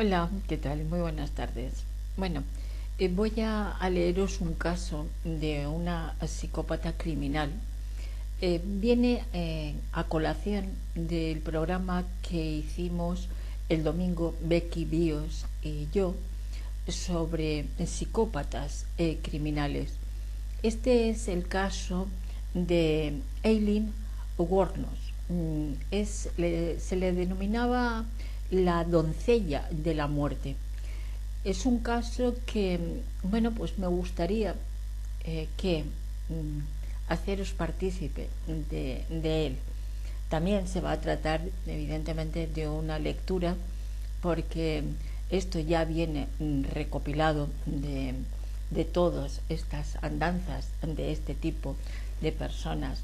Hola, ¿qué tal? Muy buenas tardes. Bueno, voy a leeros un caso de una psicópata criminal. Viene a colación del programa que hicimos el domingo Becky Bios y yo sobre psicópatas criminales. Este es el caso de Eileen Wuornos. Se le denominaba la doncella de la muerte. Es un caso que, bueno, pues me gustaría que haceros partícipe de él. También se va a tratar, evidentemente, de una lectura, porque esto ya viene recopilado de todas estas andanzas de este tipo de personas,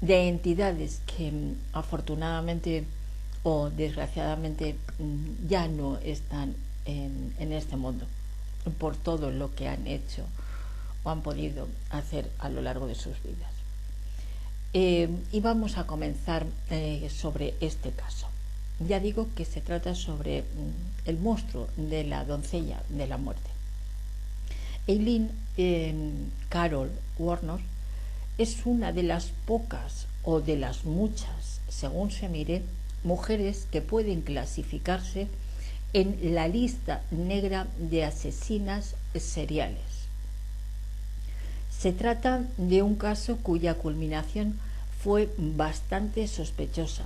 de entidades que afortunadamente o desgraciadamente ya no están en este mundo por todo lo que han hecho o han podido hacer a lo largo de sus vidas. Y vamos a comenzar sobre este caso. Ya digo que se trata sobre el monstruo de la doncella de la muerte. Eileen Carol Wuornos es una de las pocas o de las muchas, según se mire, mujeres que pueden clasificarse en la lista negra de asesinas seriales. Se trata de un caso cuya culminación fue bastante sospechosa,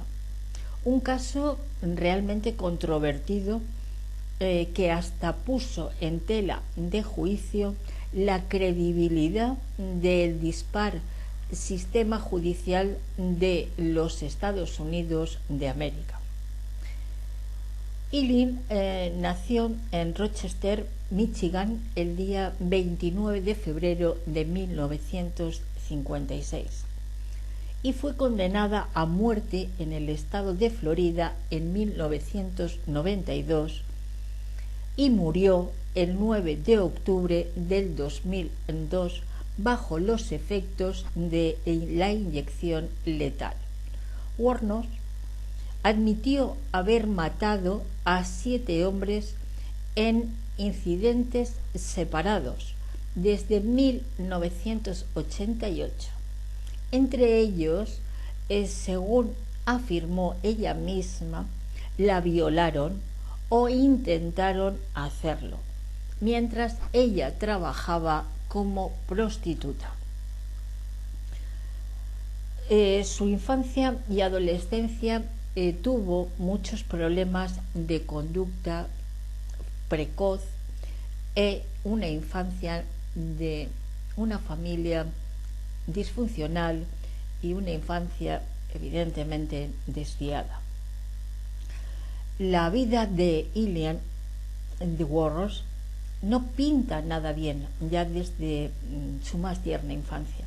un caso realmente controvertido que hasta puso en tela de juicio la credibilidad del dispar sistema judicial de los Estados Unidos de América. Eileen nació en Rochester, Michigan, el día 29 de febrero de 1956 y fue condenada a muerte en el estado de Florida en 1992 y murió el 9 de octubre del 2002 bajo los efectos de la inyección letal. Wuornos admitió haber matado a 7 hombres en incidentes separados desde 1988. Entre ellos, según afirmó ella misma, la violaron o intentaron hacerlo, mientras ella trabajaba como prostituta. Su infancia y adolescencia tuvo muchos problemas de conducta precoz e una infancia de una familia disfuncional y una infancia evidentemente desviada. La vida de Eileen Wuornos no pinta nada bien ya desde su más tierna infancia.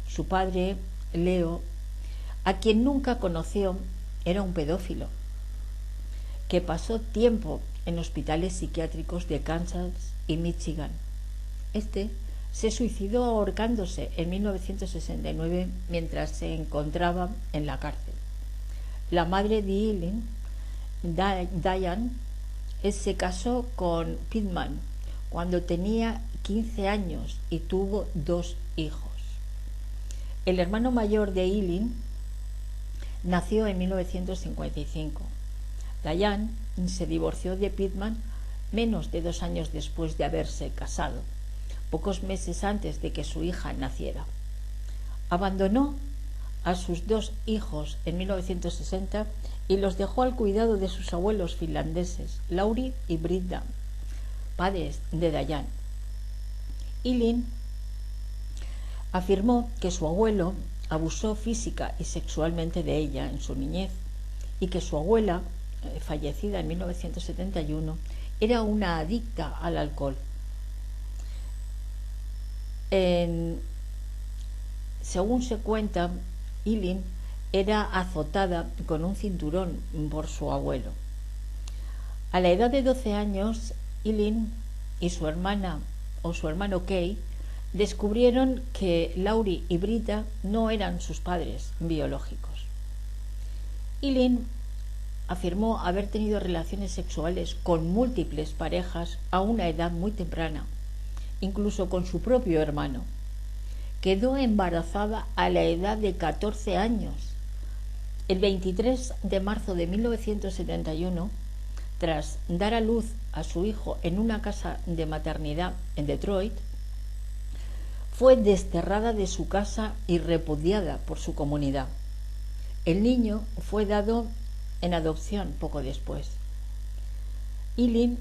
Su padre, Leo, a quien nunca conoció, era un pedófilo que pasó tiempo en hospitales psiquiátricos de Kansas y Michigan. Este se suicidó ahorcándose en 1969 mientras se encontraba en la cárcel. La madre de Eileen, Diane, se casó con Pittman cuando tenía 15 años y tuvo 2 hijos. El hermano mayor de Eileen nació en 1955. Diane se divorció de Pittman menos de 2 años después de haberse casado, pocos meses antes de que su hija naciera. Abandonó a sus 2 hijos en 1960 y los dejó al cuidado de sus abuelos finlandeses, Lauri y Britta, padres de Diane. Eileen afirmó que su abuelo abusó física y sexualmente de ella en su niñez y que su abuela, fallecida en 1971, era una adicta al alcohol. Según se cuenta, Eileen era azotada con un cinturón por su abuelo. A la edad de 12 años, Eileen y su hermana o su hermano Kay descubrieron que Lauri y Britta no eran sus padres biológicos. Eileen afirmó haber tenido relaciones sexuales con múltiples parejas a una edad muy temprana, incluso con su propio hermano. Quedó embarazada a la edad de 14 años. El 23 de marzo de 1971, tras dar a luz a su hijo en una casa de maternidad en Detroit, fue desterrada de su casa y repudiada por su comunidad. El niño fue dado en adopción poco después. Eileen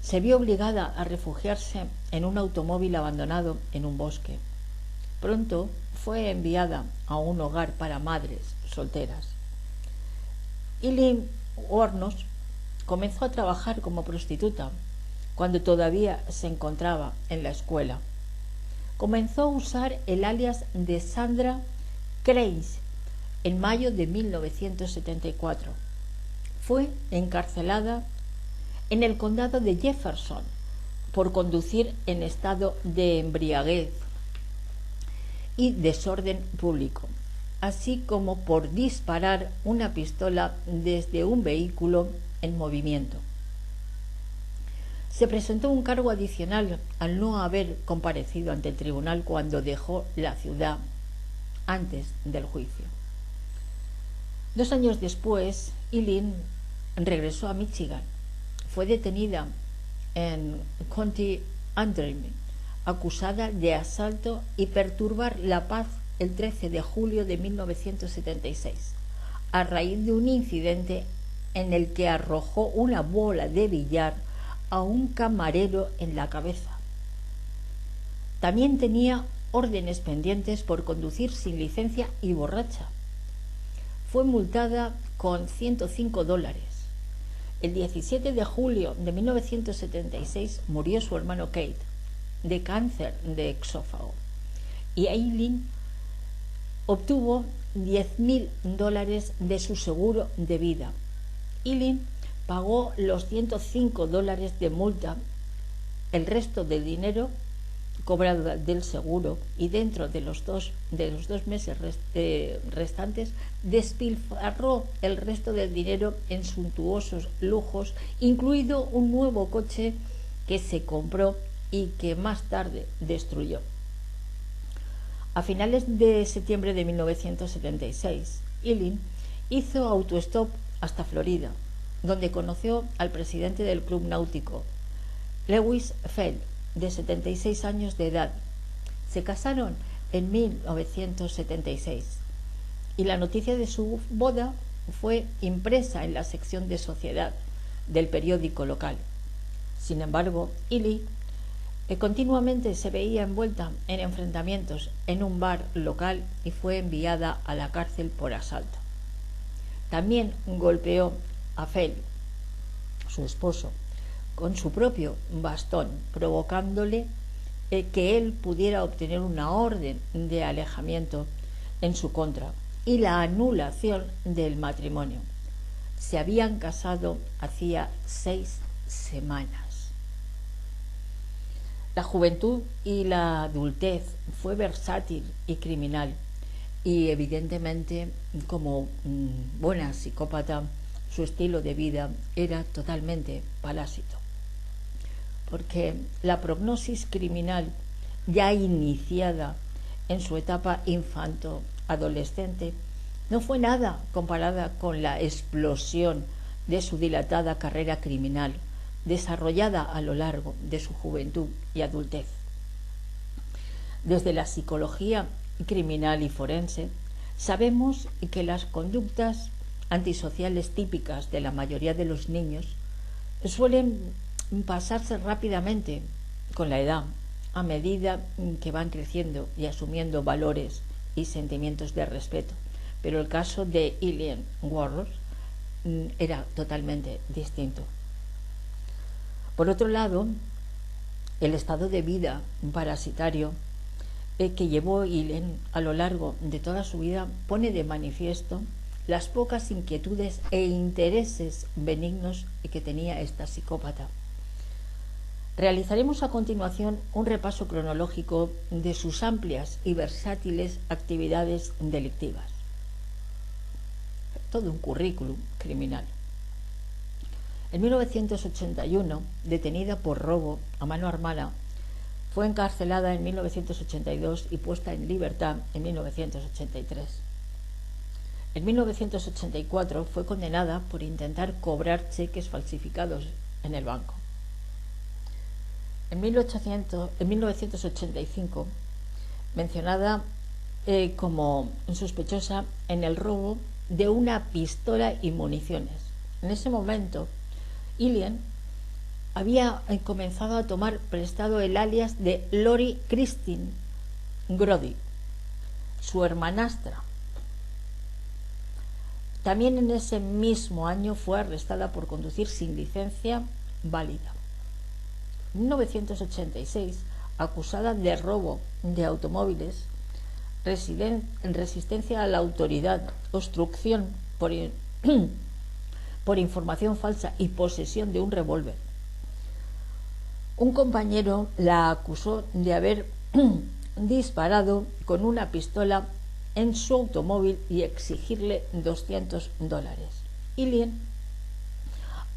se vio obligada a refugiarse en un automóvil abandonado en un bosque. Pronto fue enviada a un hogar para madres solteras. Eileen Wuornos comenzó a trabajar como prostituta cuando todavía se encontraba en la escuela. Comenzó a usar el alias de Sandra Kreis en mayo de 1974. Fue encarcelada en el condado de Jefferson por conducir en estado de embriaguez y desorden público, así como por disparar una pistola desde un vehículo en movimiento. Se presentó un cargo adicional al no haber comparecido ante el tribunal cuando dejó la ciudad antes del juicio. 2 años después, Eileen regresó a Michigan. Fue detenida en County Antrim, acusada de asalto y perturbar la paz el 13 de julio de 1976, a raíz de un incidente en el que arrojó una bola de billar a un camarero en la cabeza. También tenía órdenes pendientes por conducir sin licencia y borracha. Fue multada con $105. El 17 de julio de 1976 murió su hermano Kate de cáncer de esófago y Eileen obtuvo $10.000 de su seguro de vida. Eileen pagó los $105 de multa. El resto del dinero cobrado del seguro y dentro de los dos meses restantes despilfarró el resto del dinero en suntuosos lujos, incluido un nuevo coche que se compró y que más tarde destruyó. A finales de septiembre de 1976, Eileen hizo autostop hasta Florida, donde conoció al presidente del club náutico, Lewis Feld, de 76 años de edad. Se casaron en 1976 y la noticia de su boda fue impresa en la sección de sociedad del periódico local. Sin embargo, Eileen continuamente se veía envuelta en enfrentamientos en un bar local y fue enviada a la cárcel por asalto. También golpeó a Feld, su esposo, con su propio bastón, provocándole que él pudiera obtener una orden de alejamiento en su contra y la anulación del matrimonio. Se habían casado hacía 6 semanas. La juventud y la adultez fue versátil y criminal, y evidentemente, como buena psicópata, su estilo de vida era totalmente parásito, porque la prognosis criminal ya iniciada en su etapa infanto-adolescente no fue nada comparada con la explosión de su dilatada carrera criminal desarrollada a lo largo de su juventud y adultez. Desde la psicología criminal y forense sabemos que las conductas antisociales típicas de la mayoría de los niños suelen pasarse rápidamente con la edad, a medida que van creciendo y asumiendo valores y sentimientos de respeto. Pero el caso de Eileen Wuornos era totalmente distinto. Por otro lado, el estado de vida parasitario que llevó Eileen a lo largo de toda su vida pone de manifiesto las pocas inquietudes e intereses benignos que tenía esta psicópata. Realizaremos a continuación un repaso cronológico de sus amplias y versátiles actividades delictivas. Todo un currículum criminal. En 1981, detenida por robo a mano armada, fue encarcelada en 1982 y puesta en libertad en 1983. En 1984 fue condenada por intentar cobrar cheques falsificados en el banco. En 1985, mencionada como sospechosa en el robo de una pistola y municiones. En ese momento, Ilian había comenzado a tomar prestado el alias de Lori Christine Grody, su hermanastra. También en ese mismo año fue arrestada por conducir sin licencia válida. En 1986, acusada de robo de automóviles, resistencia a la autoridad, obstrucción por información falsa y posesión de un revólver. Un compañero la acusó de haber disparado con una pistola en su automóvil y exigirle $200. Ilian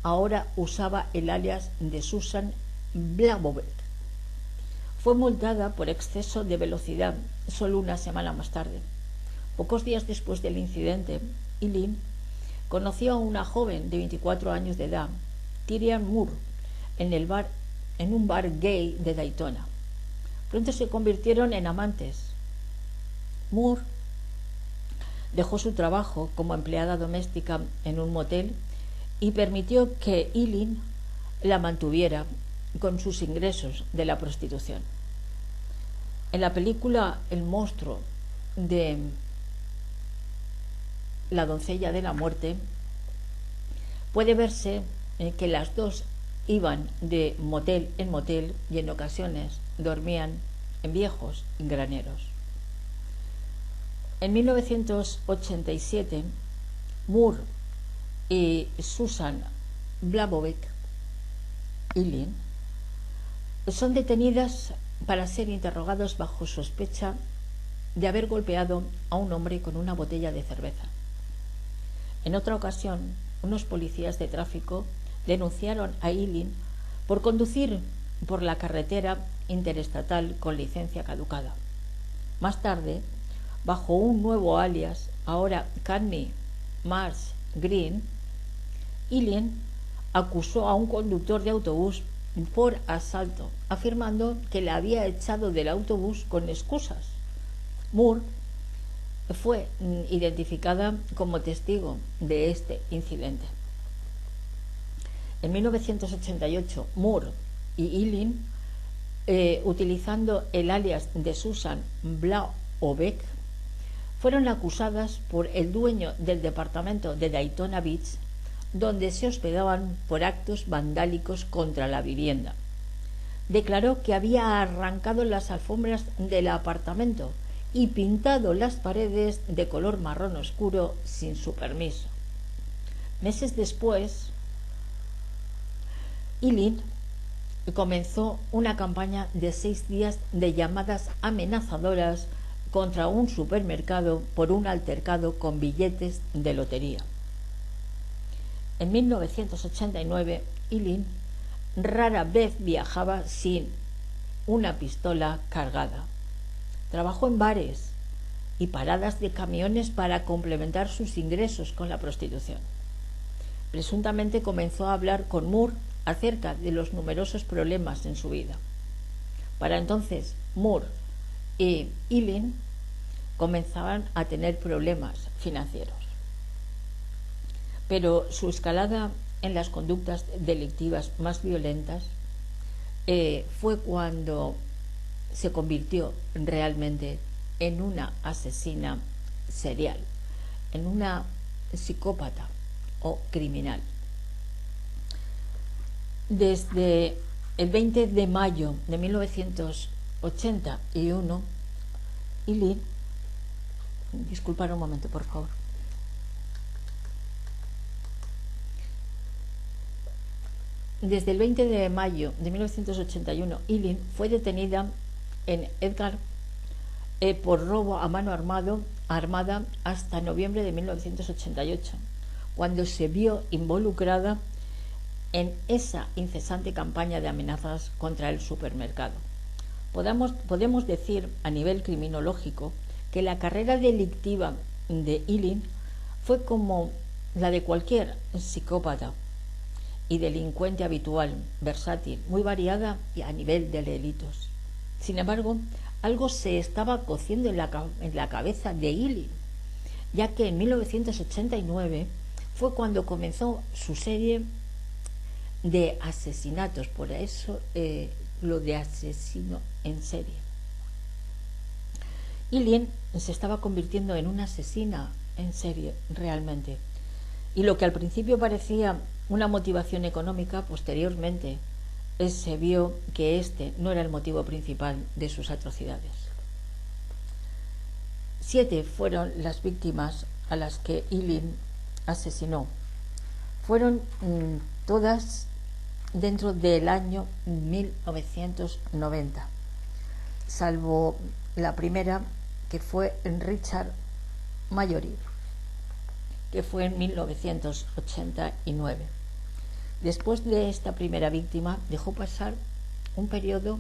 ahora usaba el alias de Susan Blabovec. Fue multada por exceso de velocidad solo una semana más tarde. Pocos días después del incidente, Ilian conoció a una joven de 24 años de edad, Tyrian Moore, en un bar gay de Daytona. Pronto se convirtieron en amantes. Moore dejó su trabajo como empleada doméstica en un motel y permitió que Ilian la mantuviera con sus ingresos de la prostitución. En la película El monstruo de La doncella de la muerte puede verse que las dos iban de motel en motel y en ocasiones dormían en viejos graneros. En 1987, Moore y Susan Blabovec, Ilian, son detenidas para ser interrogados bajo sospecha de haber golpeado a un hombre con una botella de cerveza. En otra ocasión, unos policías de tráfico denunciaron a Ilian por conducir por la carretera interestatal con licencia caducada. Más tarde, bajo un nuevo alias, ahora Candy Marsh Green, Ilian acusó a un conductor de autobús por asalto, afirmando que la había echado del autobús con excusas. Moore fue identificada como testigo de este incidente. En 1988, Moore y Ilian, utilizando el alias de Susan Blabovec, fueron acusadas por el dueño del departamento de Daytona Beach, donde se hospedaban, por actos vandálicos contra la vivienda. Declaró que había arrancado las alfombras del apartamento y pintado las paredes de color marrón oscuro sin su permiso. Meses después, Ilian comenzó una campaña de 6 días de llamadas amenazadoras contra un supermercado por un altercado con billetes de lotería. En 1989, Ilian rara vez viajaba sin una pistola cargada. Trabajó en bares y paradas de camiones para complementar sus ingresos con la prostitución. Presuntamente comenzó a hablar con Moore acerca de los numerosos problemas en su vida. Para entonces, Moore y Ilian comenzaban a tener problemas financieros. Pero su escalada en las conductas delictivas más violentas fue cuando se convirtió realmente en una asesina serial, en una psicópata o criminal. Desde el 20 de mayo de 1981, Ilian, disculpad un momento, por favor. Desde el 20 de mayo de 1981, Ilian fue detenida en Edgar por robo a mano armada hasta noviembre de 1988, cuando se vio involucrada en esa incesante campaña de amenazas contra el supermercado. Podemos decir a nivel criminológico que la carrera delictiva de Eileen fue como la de cualquier psicópata y delincuente habitual, versátil, muy variada y a nivel de delitos. Sin embargo, algo se estaba cociendo en la cabeza de Eileen, ya que en 1989 fue cuando comenzó su serie de asesinatos, por eso lo de asesino en serie. Eileen se estaba convirtiendo en una asesina en serie realmente, y lo que al principio parecía una motivación económica, posteriormente se vio que este no era el motivo principal de sus atrocidades. 7 fueron las víctimas a las que Eileen asesinó. Fueron todas dentro del año 1990, salvo la primera, que fue Richard Mallory, que fue en 1989. Después de esta primera víctima dejó pasar un periodo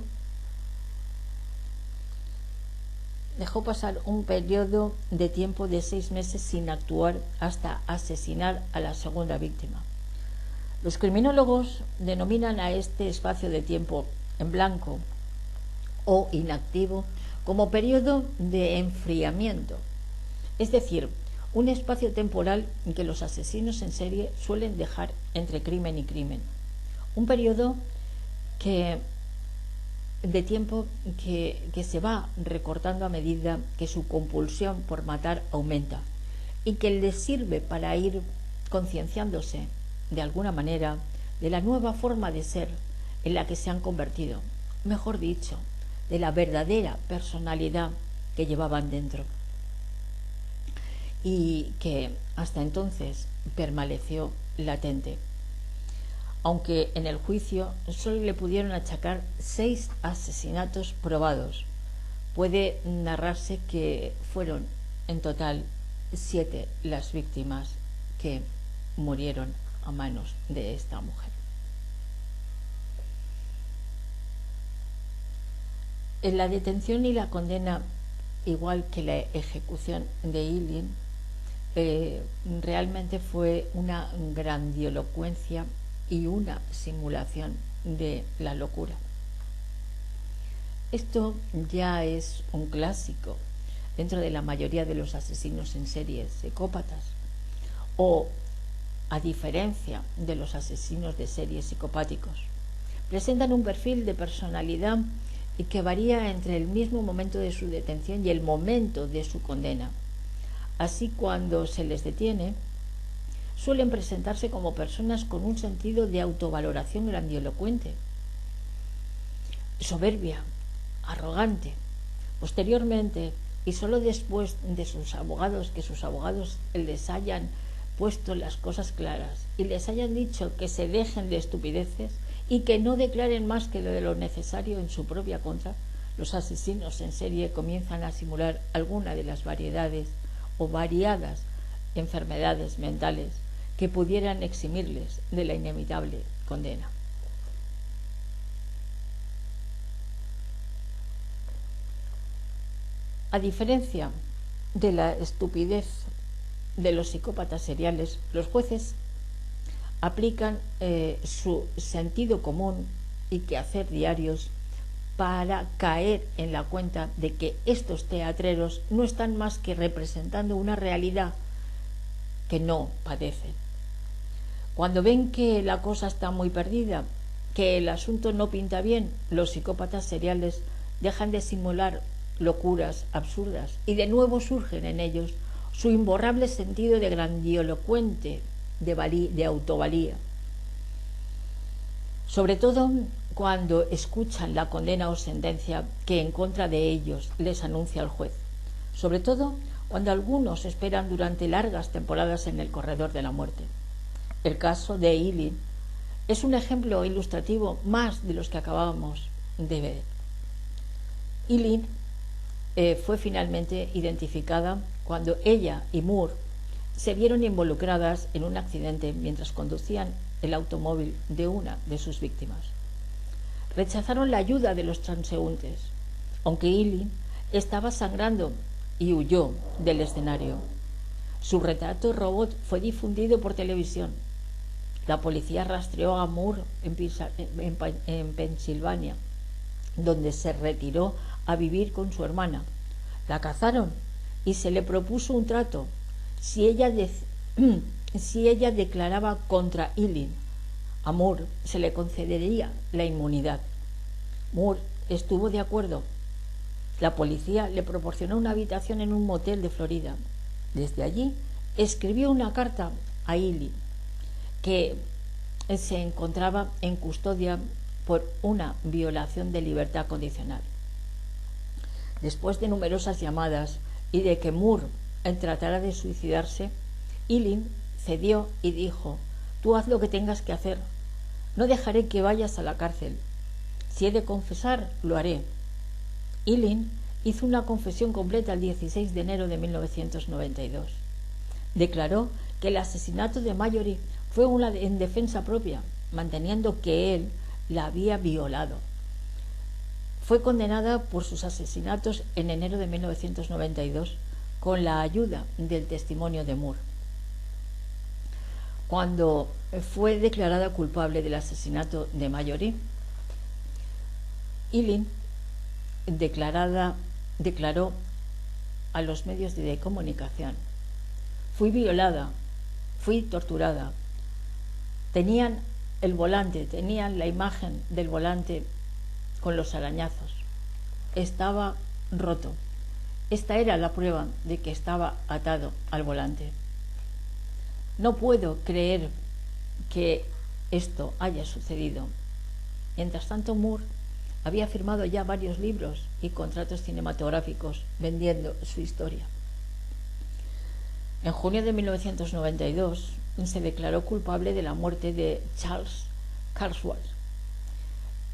de tiempo de 6 meses sin actuar hasta asesinar a la segunda víctima. Los criminólogos denominan a este espacio de tiempo en blanco o inactivo como periodo de enfriamiento, es decir, un espacio temporal en que los asesinos en serie suelen dejar entre crimen y crimen. Un periodo de tiempo que se va recortando a medida que su compulsión por matar aumenta y que les sirve para ir concienciándose de alguna manera de la nueva forma de ser en la que se han convertido, mejor dicho, de la verdadera personalidad que llevaban dentro y que hasta entonces permaneció latente. Aunque en el juicio solo le pudieron achacar 6 asesinatos probados, puede narrarse que fueron en total 7 las víctimas que murieron a manos de esta mujer. En la detención y la condena, igual que la ejecución de Eileen, realmente fue una grandilocuencia y una simulación de la locura. Esto ya es un clásico dentro de la mayoría de los asesinos en serie psicópatas, o a diferencia de los asesinos de serie psicopáticos. Presentan un perfil de personalidad que varía entre el mismo momento de su detención y el momento de su condena. Así, cuando se les detiene, suelen presentarse como personas con un sentido de autovaloración grandilocuente, soberbia, arrogante. Posteriormente, y solo después de que sus abogados les hayan puesto las cosas claras y les hayan dicho que se dejen de estupideces y que no declaren más que lo necesario en su propia contra, los asesinos en serie comienzan a simular alguna de las variedades o variadas enfermedades mentales que pudieran eximirles de la inevitable condena. A diferencia de la estupidez de los psicópatas seriales, los jueces aplican su sentido común y quehacer diarios para caer en la cuenta de que estos teatreros no están más que representando una realidad que no padecen. Cuando ven que la cosa está muy perdida, que el asunto no pinta bien, los psicópatas seriales dejan de simular locuras absurdas y de nuevo surgen en ellos su imborrable sentido de grandilocuente, de autovalía. Sobre todo cuando escuchan la condena o sentencia que en contra de ellos les anuncia el juez. Sobre todo cuando algunos esperan durante largas temporadas en el corredor de la muerte. El caso de Eileen es un ejemplo ilustrativo más de los que acabábamos de ver. Eileen fue finalmente identificada cuando ella y Moore se vieron involucradas en un accidente mientras conducían el automóvil de una de sus víctimas. Rechazaron la ayuda de los transeúntes, aunque Eileen estaba sangrando, y huyó del escenario. Su retrato robot fue difundido por televisión. La policía rastreó a Moore en Pensilvania, donde se retiró a vivir con su hermana. La cazaron y se le propuso un trato. Si ella declaraba contra Eileen, a Moore se le concedería la inmunidad. Moore estuvo de acuerdo. La policía le proporcionó una habitación en un motel de Florida. Desde allí escribió una carta a Eileen, que se encontraba en custodia por una violación de libertad condicional. Después de numerosas llamadas y de que Moore tratara de suicidarse, Eileen cedió y dijo: «Tú haz lo que tengas que hacer. No dejaré que vayas a la cárcel. Si he de confesar, lo haré». Eileen hizo una confesión completa el 16 de enero de 1992. Declaró que el asesinato de Mallory fue en defensa propia, manteniendo que él la había violado. Fue condenada por sus asesinatos en enero de 1992 con la ayuda del testimonio de Moore. Cuando fue declarada culpable del asesinato de Mallory, Eileen declaró a los medios de comunicación: «Fui violada, fui torturada. Tenían la imagen del volante con los arañazos. Estaba roto. Esta era la prueba de que estaba atado al volante. No puedo creer que esto haya sucedido». Mientras tanto, Moore había firmado ya varios libros y contratos cinematográficos vendiendo su historia. En junio de 1992 se declaró culpable de la muerte de Charles Carswell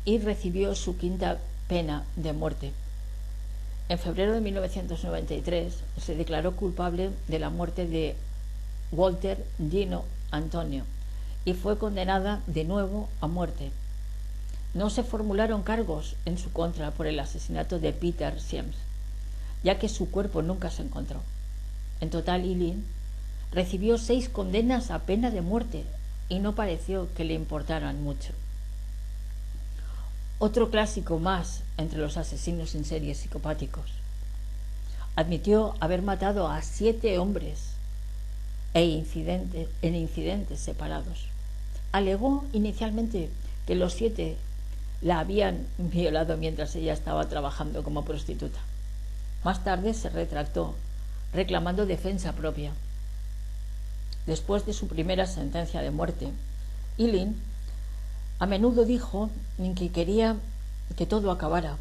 y recibió su quinta pena de muerte. En febrero de 1993 se declaró culpable de la muerte de Walter Gino Antonio y fue condenada de nuevo a muerte. No se formularon cargos en su contra por el asesinato de Peter Siems, ya que su cuerpo nunca se encontró. En total, Eileen recibió 6 condenas a pena de muerte y no pareció que le importaran mucho. Otro clásico más entre los asesinos en serie psicopáticos. Admitió haber matado a 7 hombres en incidentes separados. Alegó inicialmente que los 7 la habían violado mientras ella estaba trabajando como prostituta. Más tarde se retractó, reclamando defensa propia. Después de su primera sentencia de muerte, Eileen a menudo dijo que quería que todo acabara.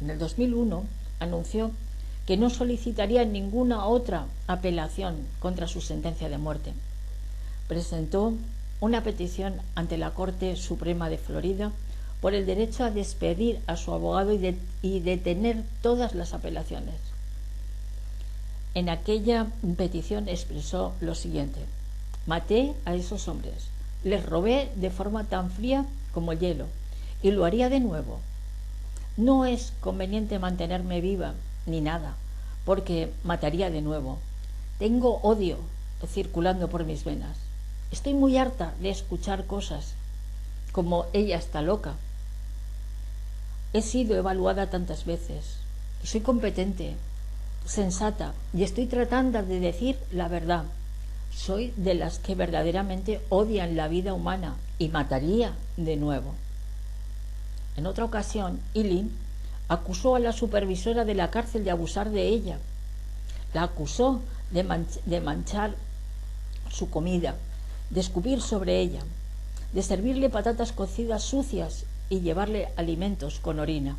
En el 2001 anunció que no solicitaría ninguna otra apelación contra su sentencia de muerte. Presentó una petición ante la Corte Suprema de Florida por el derecho a despedir a su abogado y detener todas las apelaciones. En aquella petición expresó lo siguiente: «Maté a esos hombres, les robé de forma tan fría como el hielo, y lo haría de nuevo. No es conveniente mantenerme viva ni nada, porque mataría de nuevo. Tengo odio circulando por mis venas. Estoy muy harta de escuchar cosas como ella está loca. He sido evaluada tantas veces y soy competente, sensata, y estoy tratando de decir la verdad. Soy de las que verdaderamente odian la vida humana y mataría de nuevo». En otra ocasión, Eileen acusó a la supervisora de la cárcel de abusar de ella. La acusó de manchar su comida, de escupir sobre ella, de servirle patatas cocidas sucias y llevarle alimentos con orina.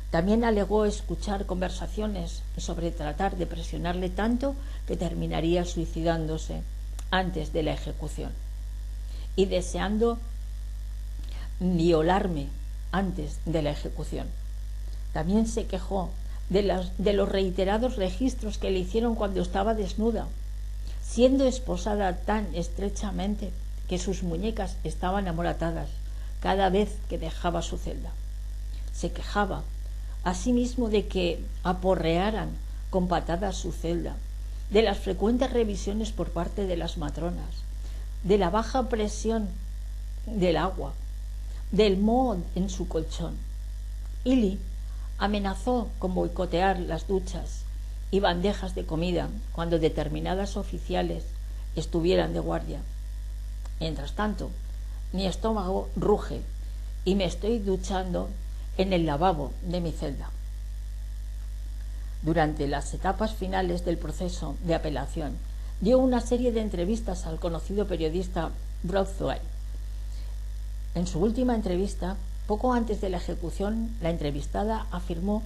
También alegó escuchar conversaciones sobre tratar de presionarle tanto que terminaría suicidándose antes de la ejecución, y deseando violarme antes de la ejecución. También se quejó de los reiterados registros que le hicieron cuando estaba desnuda, siendo esposada tan estrechamente que sus muñecas estaban amoratadas cada vez que dejaba su celda. Se quejaba asimismo de que aporrearan con patadas su celda, de las frecuentes revisiones por parte de las matronas, de la baja presión del agua, del moho en su colchón. Illy amenazó con boicotear las duchas y bandejas de comida cuando determinadas oficiales estuvieran de guardia. Mientras tanto, mi estómago ruge y me estoy duchando en el lavabo de mi celda. Durante las etapas finales del proceso de apelación, dio una serie de entrevistas al conocido periodista Braithwaite. En su última entrevista, poco antes de la ejecución, la entrevistada afirmó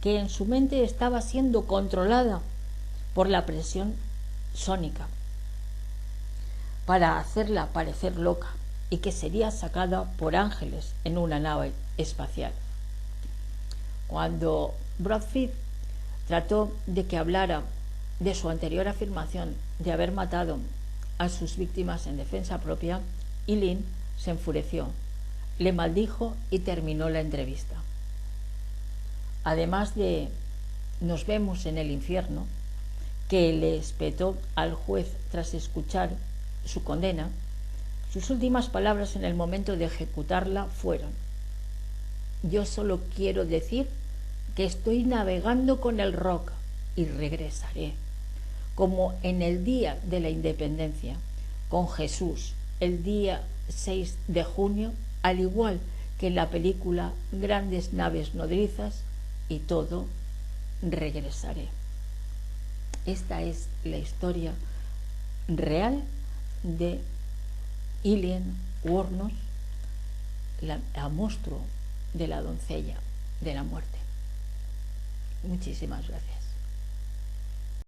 que en su mente estaba siendo controlada por la presión sónica para hacerla parecer loca y que sería sacada por ángeles en una nave espacial. Cuando Brad Pitt trató de que hablara de su anterior afirmación de haber matado a sus víctimas en defensa propia, Eileen se enfureció, le maldijo y terminó la entrevista. Además de "nos vemos en el infierno", que le espetó al juez tras escuchar su condena, sus últimas palabras en el momento de ejecutarla fueron: "Yo solo quiero decir que estoy navegando con el rock y regresaré, como en el día de la independencia, con Jesús, el día 6 de junio, al igual que en la película Grandes naves nodrizas, y todo regresaré". Esta es la historia real de Eileen Wuornos, la monstruo de la doncella de la muerte. Muchísimas gracias.